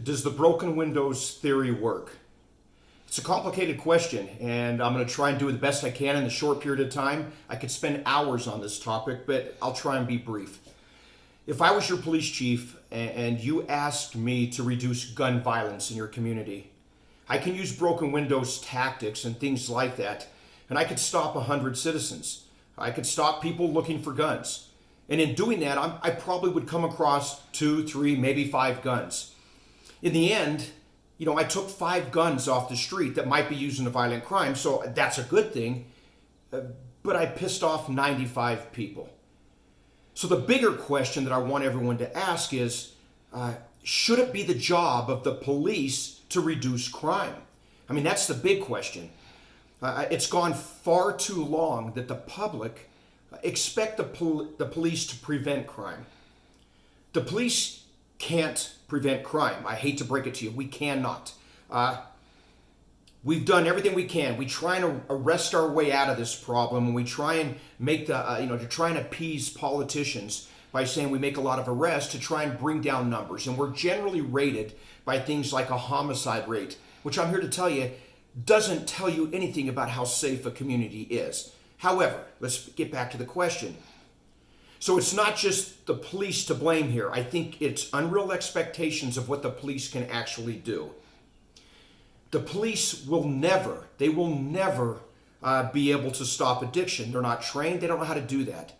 Does the broken windows theory work? It's a complicated question, and I'm going to try and do the best I can in the short period of time. I could spend hours on this topic, but I'll try and be brief. If I was your police chief and you asked me to reduce gun violence in your community, I can use broken windows tactics and things like that, and I could stop 100 citizens. I could stop people looking for guns. And in doing that, I probably would come across 2, 3, maybe 5 guns. In the end, I took 5 guns off the street that might be used in a violent crime, so that's a good thing, but I pissed off 95 people. So the bigger question that I want everyone to ask is, should it be the job of the police to reduce crime? I mean, that's the big question. It's gone far too long that the public expect the police to prevent crime. The police can't prevent crime. I hate to break it to you. We cannot. We've done everything we can. We try and arrest our way out of this problem, and we try and make to try and appease politicians by saying we make a lot of arrests to try and bring down numbers. And we're generally rated by things like a homicide rate, which I'm here to tell you doesn't tell you anything about how safe a community is. However, let's get back to the question. So it's not just the police to blame here. I think it's unreal expectations of what the police can actually do. The police will never be able to stop addiction. They're not trained. They don't know how to do that.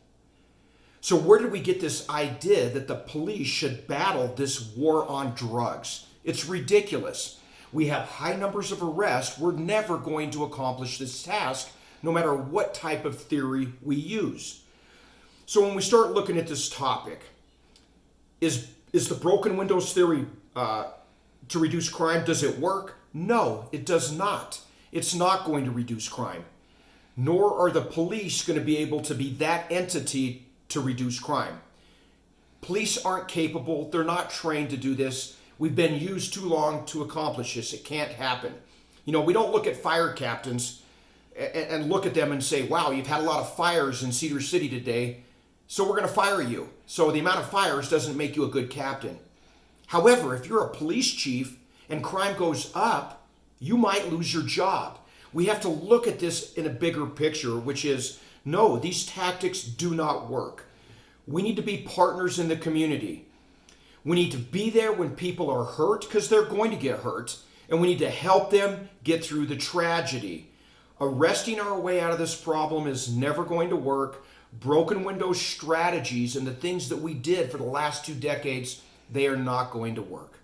So where did we get this idea that the police should battle this war on drugs? It's ridiculous. We have high numbers of arrests. We're never going to accomplish this task, no matter what type of theory we use. So when we start looking at this topic, is the broken windows theory to reduce crime, does it work? No, it does not. It's not going to reduce crime. Nor are the police going to be able to be that entity to reduce crime. Police aren't capable. They're not trained to do this. We've been used too long to accomplish this. It can't happen. We don't look at fire captains and look at them and say, wow, you've had a lot of fires in Cedar City today, so we're going to fire you. So the amount of fires doesn't make you a good captain. However, if you're a police chief and crime goes up, you might lose your job. We have to look at this in a bigger picture, which is, no, these tactics do not work. We need to be partners in the community. We need to be there when people are hurt, because they're going to get hurt, and we need to help them get through the tragedy. Arresting our way out of this problem is never going to work. Broken window strategies and the things that we did for the last 2 decades, they are not going to work.